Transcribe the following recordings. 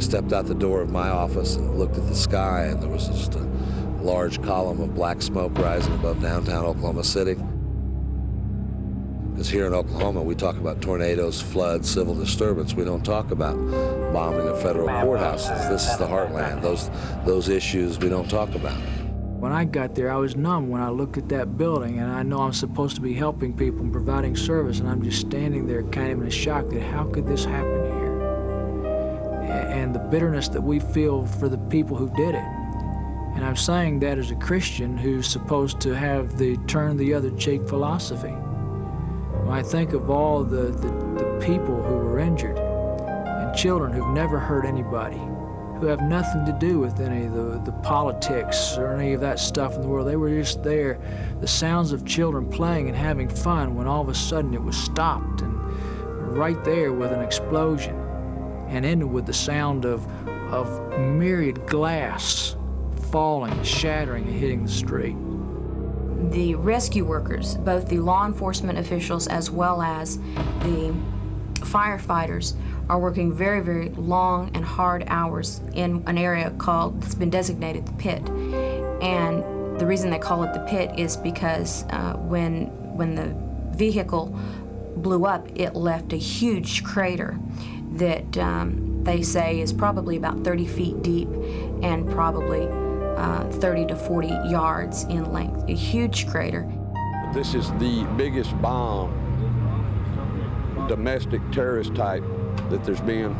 stepped out the door of my office and looked at the sky, and there was just a large column of black smoke rising above downtown Oklahoma City. Because here in Oklahoma, we talk about tornadoes, floods, civil disturbance. We don't talk about bombing of federal courthouses. This is the heartland. Those issues we don't talk about. When I got there, I was numb when I looked at that building, and I know I'm supposed to be helping people and providing service, and I'm just standing there kind of in shock that how could this happen here? And the bitterness that we feel for the people who did it. And I'm saying that as a Christian who's supposed to have the turn the other cheek philosophy. When I think of all the people who were injured and children who've never hurt anybody, who have nothing to do with any of the politics or any of that stuff in the world. They were just there, the sounds of children playing and having fun, when all of a sudden it was stopped, and right there with an explosion, and ended with the sound of myriad glass falling, shattering, and hitting the street. The rescue workers, both the law enforcement officials as well as the firefighters, are working very, very long and hard hours in an area that's been designated the pit. And the reason they call it the pit is because when the vehicle blew up, it left a huge crater that they say is probably about 30 feet deep and probably 30 to 40 yards in length, a huge crater. This is the biggest bomb, domestic terrorist type, that there's been,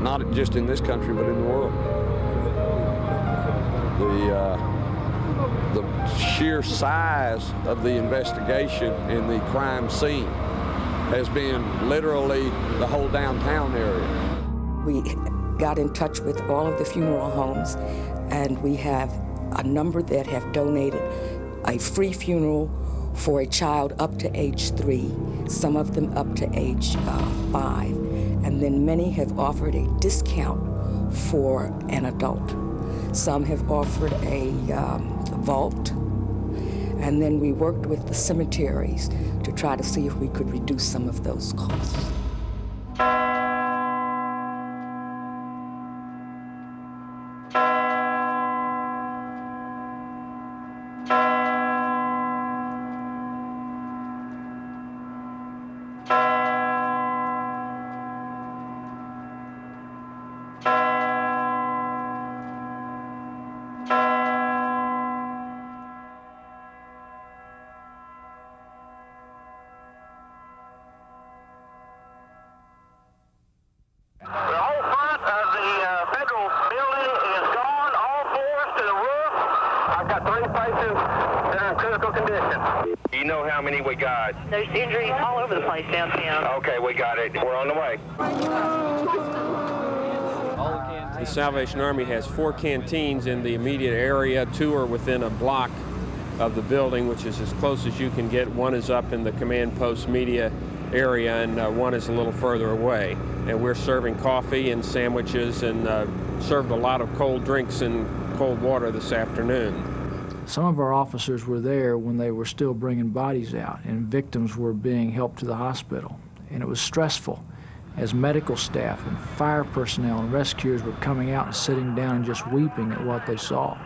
not just in this country, but in the world. The sheer size of the investigation in the crime scene has been literally the whole downtown area. We got in touch with all of the funeral homes, and we have a number that have donated a free funeral for a child up to age 3, some of them up to age 5, and then many have offered a discount for an adult. Some have offered a vault, and then we worked with the cemeteries to try to see if we could reduce some of those costs. You know how many we got? There's injuries all over the place downtown. Okay, we got it. We're on the way. The Salvation Army has 4 canteens in the immediate area. 2 are within a block of the building, which is as close as you can get. 1 is up in the command post media area, and 1 is a little further away. And we're serving coffee and sandwiches, and served a lot of cold drinks and cold water this afternoon. Some of our officers were there when they were still bringing bodies out, and victims were being helped to the hospital. And it was stressful as medical staff and fire personnel and rescuers were coming out and sitting down and just weeping at what they saw.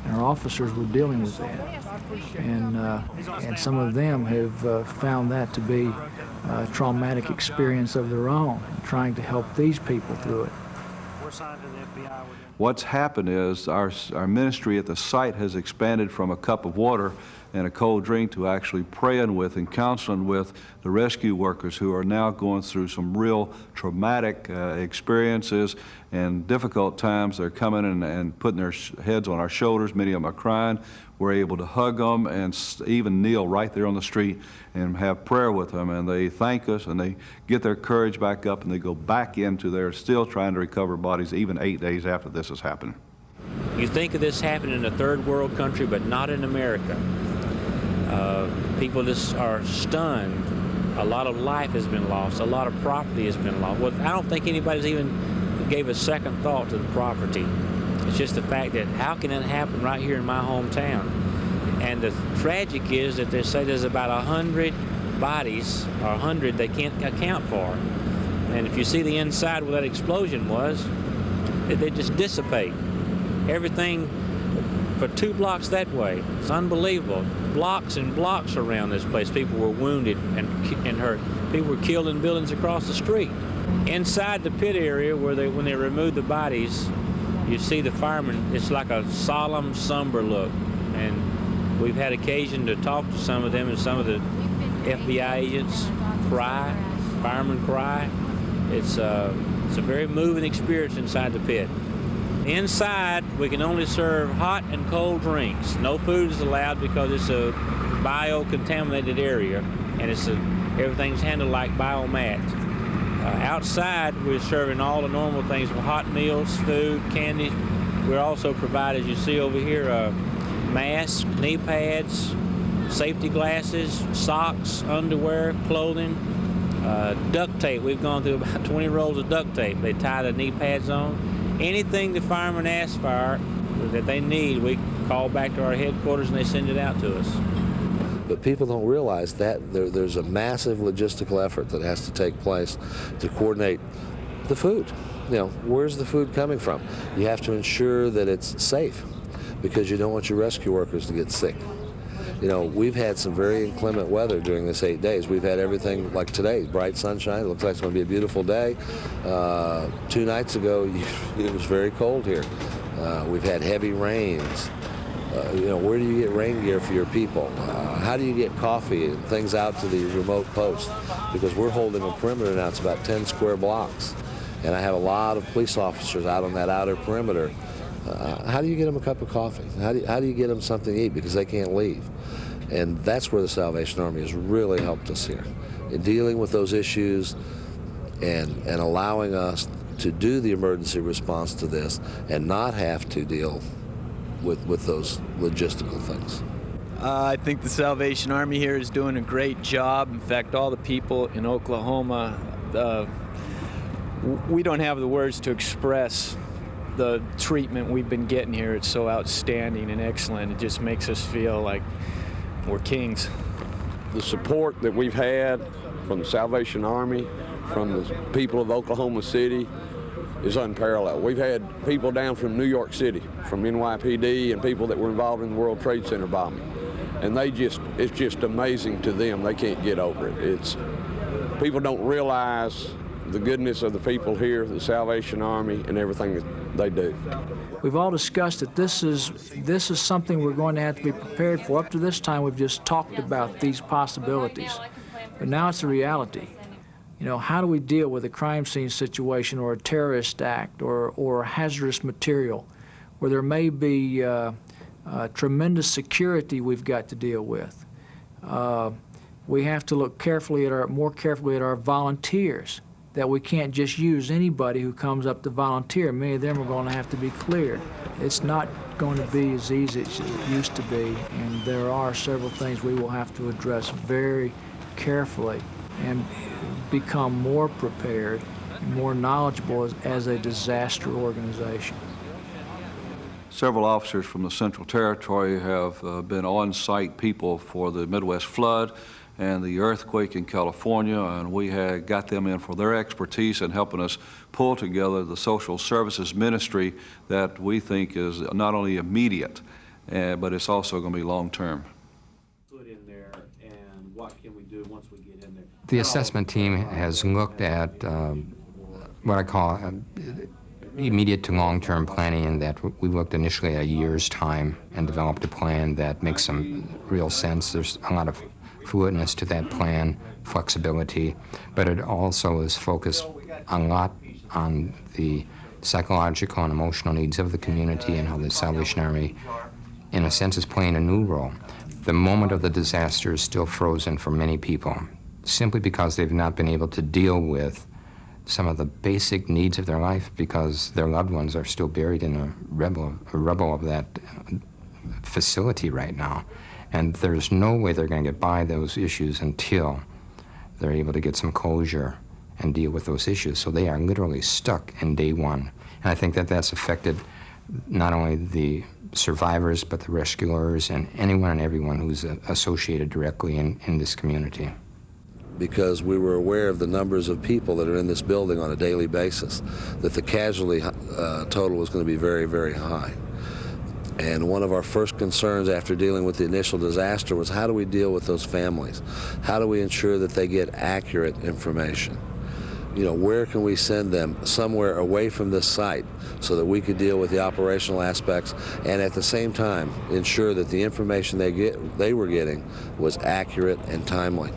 And our officers were dealing with that. And some of them have found that to be a traumatic experience of their own, trying to help these people through it. What's happened is our ministry at the site has expanded from a cup of water and a cold drink to actually praying with and counseling with the rescue workers who are now going through some real traumatic experiences and difficult times. They're coming and putting their heads on our shoulders. Many of them are crying. We're able to hug them and even kneel right there on the street and have prayer with them. And they thank us, and they get their courage back up, and they go back into their still trying to recover bodies even 8 days after this has happened. You think of this happening in a third world country, but not in America. People just are stunned. A lot of life has been lost. A lot of property has been lost. Well, I don't think anybody's even gave a second thought to the property. It's just the fact that how can it happen right here in my hometown? And the tragic is that they say there's about 100 bodies, or 100 they can't account for. And if you see the inside where that explosion was, they just dissipate. Everything for 2 blocks that way. It's unbelievable. Blocks and blocks around this place. People were wounded and hurt. People were killed in buildings across the street. Inside the pit area when they removed the bodies, you see the firemen, it's like a solemn, somber look. And we've had occasion to talk to some of them, and some of the FBI agents cry, firemen cry. It's a very moving experience inside the pit. Inside, we can only serve hot and cold drinks. No food is allowed because it's a bio-contaminated area, and everything's handled like biomat. Outside, we're serving all the normal things, hot meals, food, candy. We're also provide, as you see over here, masks, knee pads, safety glasses, socks, underwear, clothing, duct tape. We've gone through about 20 rolls of duct tape. They tie the knee pads on. Anything the firemen ask for that they need, we call back to our headquarters and they send it out to us. But people don't realize that there's a massive logistical effort that has to take place to coordinate the food. Where's the food coming from? You have to ensure that it's safe because you don't want your rescue workers to get sick. We've had some very inclement weather during this 8 days. We've had everything like today, bright sunshine. It looks like it's going to be a beautiful day. 2 nights ago, it was very cold here. We've had heavy rains. Where do you get rain gear for your people? How do you get coffee and things out to the remote post? Because we're holding a perimeter now. It's about 10 square blocks. And I have a lot of police officers out on that outer perimeter. How do you get them a cup of coffee? How do you get them something to eat because they can't leave? And that's where the Salvation Army has really helped us here in dealing with those issues and allowing us to do the emergency response to this and not have to deal with those logistical things. I think the Salvation Army here is doing a great job. In fact, all the people in Oklahoma, we don't have the words to express the treatment we've been getting here. It's so outstanding and excellent. It just makes us feel like we're kings. The support that we've had from the Salvation Army, from the people of Oklahoma City, is unparalleled. We've had people down from New York City, from NYPD, and people that were involved in the World Trade Center bombing. And it's just amazing to them. They can't get over it. People don't realize the goodness of the people here, the Salvation Army, and everything that they do. We've all discussed that this is something we're going to have to be prepared for. Up to this time, we've just talked about these possibilities. But now it's a reality. How do we deal with a crime scene situation or a terrorist act or hazardous material where there may be tremendous security we've got to deal with? We have to look more carefully at our volunteers, that we can't just use anybody who comes up to volunteer. Many of them are going to have to be cleared. It's not going to be as easy as it used to be, and there are several things we will have to address very carefully and become more prepared and more knowledgeable as a disaster organization. Several officers from the Central Territory have been on-site people for the Midwest flood and the earthquake in California, and we had got them in for their expertise in helping us pull together the social services ministry that we think is not only immediate, but it's also going to be long-term. The assessment team has looked at what I call immediate to long-term planning, in that we looked initially at a year's time and developed a plan that makes some real sense. There's a lot of fluidness to that plan, flexibility, but it also is focused a lot on the psychological and emotional needs of the community and how the Salvation Army, in a sense, is playing a new role. The moment of the disaster is still frozen for many people, simply because they've not been able to deal with some of the basic needs of their life because their loved ones are still buried in a rubble of that facility right now. And there's no way they're going to get by those issues until they're able to get some closure and deal with those issues. So they are literally stuck in day one. And I think that that's affected not only the survivors, but the rescuers and anyone and everyone who's associated directly in this community. because we were aware of the numbers of people that are in this building on a daily basis, that the casualty total was going to be very, very high. And one of our first concerns after dealing with the initial disaster was, how do we deal with those families? How do we ensure that they get accurate information? You know, where can we send them somewhere away from this site so that we could deal with the operational aspects and at the same time ensure that the information they were getting was accurate and timely?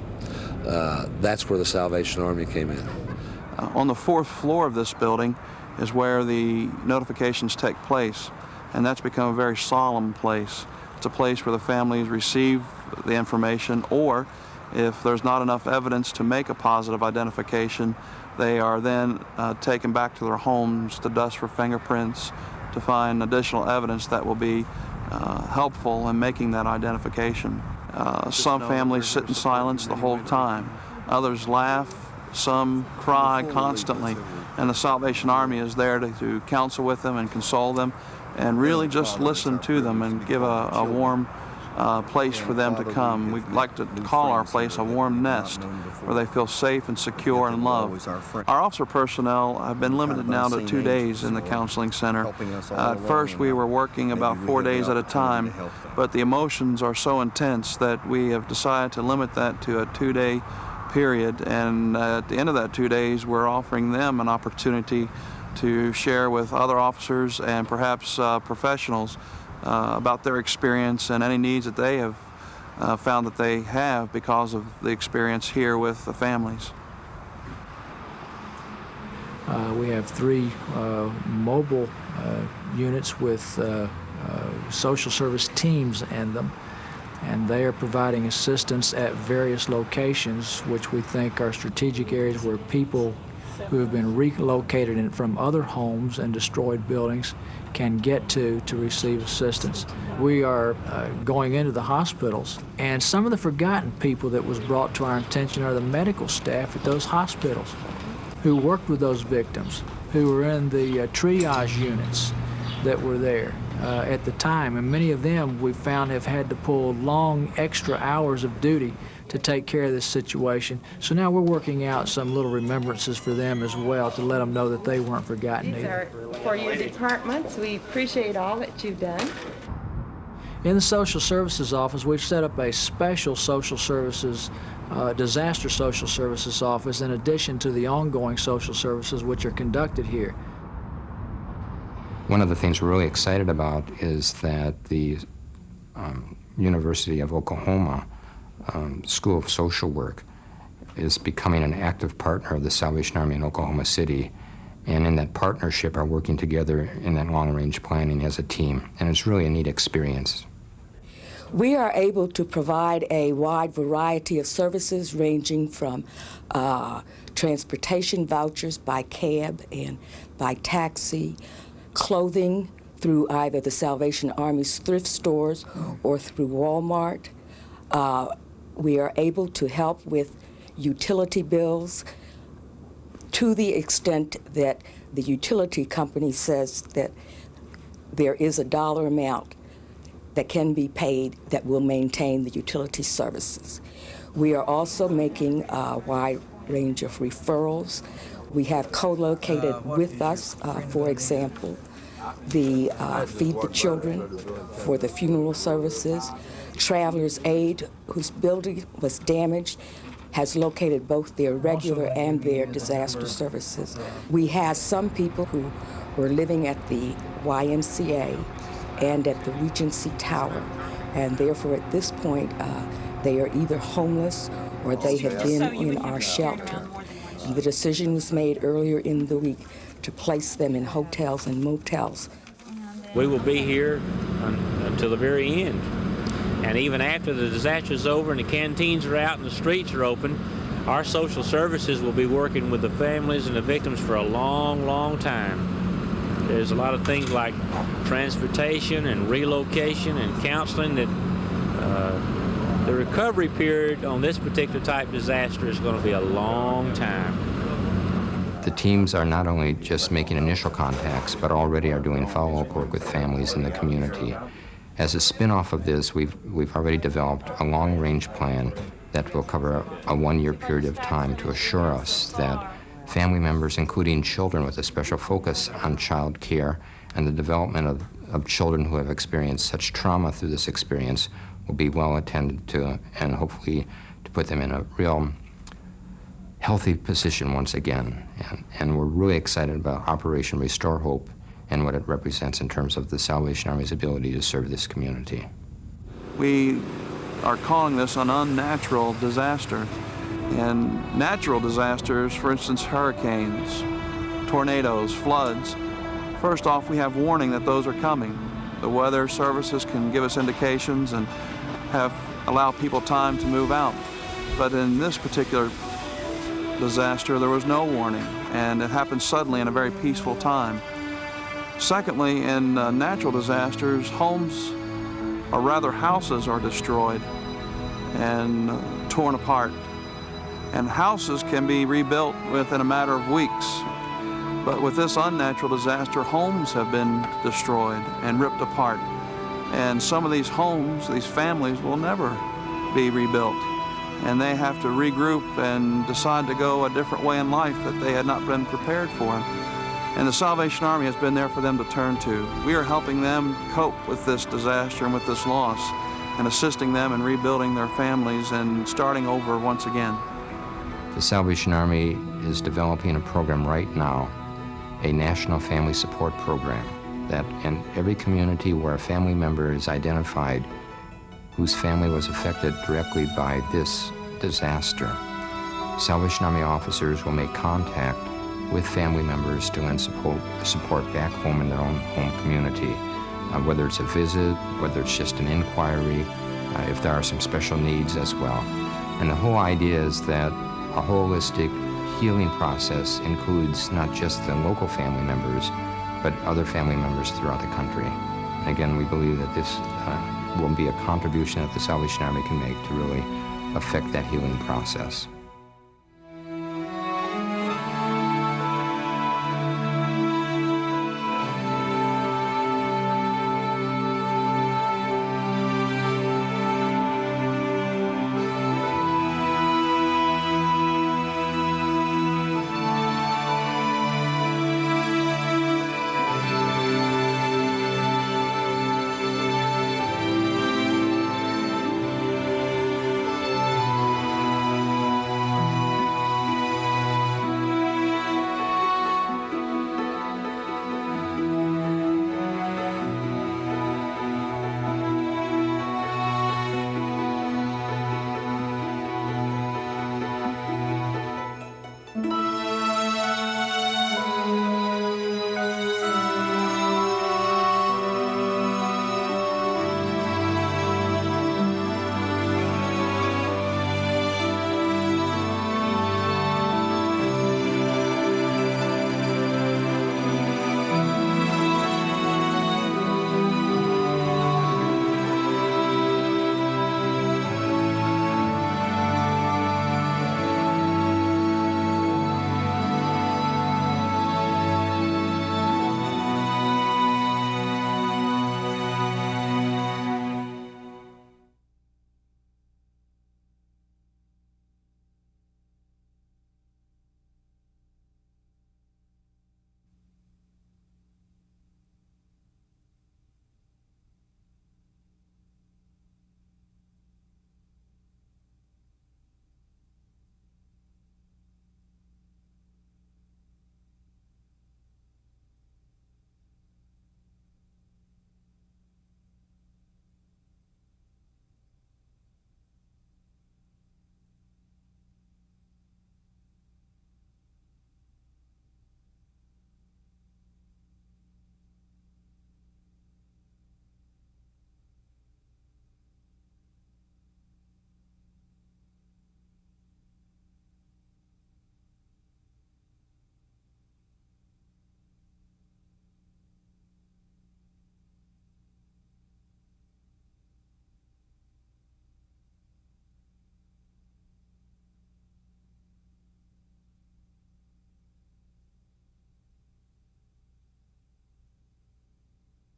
That's where the Salvation Army came in. On the 4th floor of this building is where the notifications take place, and that's become a very solemn place. It's a place where the families receive the information, or if there's not enough evidence to make a positive identification, they are then taken back to their homes to dust for fingerprints, to find additional evidence that will be helpful in making that identification. Some families sit in silence the whole time. Others laugh, some cry constantly, and the Salvation Army is there to counsel with them and console them and really just listen to them and give a warm place for them to come. We like to call our place a warm nest where they feel safe and secure and loved. Our officer personnel have been limited now to 2 days in the counseling center. At first we were working about 4 days at a time, but the emotions are so intense that we have decided to limit that to a 2-day period, and at the end of that 2 days we're offering them an opportunity to share with other officers and perhaps professionals about their experience and any needs that they have found that they have because of the experience here with the families. We have 3 mobile units with social service teams in them, and they are providing assistance at various locations, which we think are strategic areas where people who have been relocated from other homes and destroyed buildings can get to receive assistance. We are going into the hospitals, and some of the forgotten people that was brought to our attention are the medical staff at those hospitals who worked with those victims, who were in the triage units that were there at the time, and many of them we found have had to pull long extra hours of duty to take care of this situation. So now we're working out some little remembrances for them as well to let them know that they weren't forgotten either. These are for your departments. We appreciate all that you've done. In the Social Services Office, we've set up a special social services, disaster social services office in addition to the ongoing social services which are conducted here. One of the things we're really excited about is that the University of Oklahoma School of Social Work is becoming an active partner of the Salvation Army in Oklahoma City, and in that partnership are working together in that long-range planning as a team, and it's really a neat experience. We are able to provide a wide variety of services ranging from transportation vouchers by cab and by taxi, clothing through either the Salvation Army's thrift stores or through Walmart. We are able to help with utility bills to the extent that the utility company says that there is a dollar amount that can be paid that will maintain the utility services. We are also making a wide range of referrals. We have co-located with us, for example, the Feed the Children for the funeral services. Travelers Aid, whose building was damaged, has located both their regular and their disaster services. We have some people who were living at the YMCA and at the Regency Tower, and therefore at this point they are either homeless or they have been in our shelter. And the decision was made earlier in the week to place them in hotels and motels. We will be here until the very end. And even after the disaster is over and the canteens are out and the streets are open, our social services will be working with the families and the victims for a long, long time. There's a lot of things like transportation and relocation and counseling that the recovery period on this particular type disaster is going to be a long time. The teams are not only just making initial contacts, but already are doing follow-up work with families in the community. As a spin-off of this, we've already developed a long-range plan that will cover a one-year period of time to assure us that family members, including children with a special focus on child care and the development of children who have experienced such trauma through this experience, will be well attended to, and hopefully to put them in a real healthy position once again. And we're really excited about Operation Restore Hope and what it represents in terms of the Salvation Army's ability to serve this community. We are calling this an unnatural disaster. And natural disasters, for instance, hurricanes, tornadoes, floods, first off, we have warning that those are coming. The weather services can give us indications and allow people time to move out. But in this particular disaster, there was no warning, and it happened suddenly in a very peaceful time. Secondly, in natural disasters, homes, or rather houses, are destroyed and torn apart. And houses can be rebuilt within a matter of weeks. But with this unnatural disaster, homes have been destroyed and ripped apart. And some of these homes, these families, will never be rebuilt. And they have to regroup and decide to go a different way in life that they had not been prepared for. And the Salvation Army has been there for them to turn to. We are helping them cope with this disaster and with this loss, and assisting them in rebuilding their families and starting over once again. The Salvation Army is developing a program right now, a national family support program, that in every community where a family member is identified whose family was affected directly by this disaster, Salvation Army officers will make contact with family members to lend support back home in their own home community, whether it's a visit, whether it's just an inquiry, if there are some special needs as well. And the whole idea is that a holistic healing process includes not just the local family members, but other family members throughout the country. And again, we believe that this will be a contribution that the Salvation Army can make to really affect that healing process.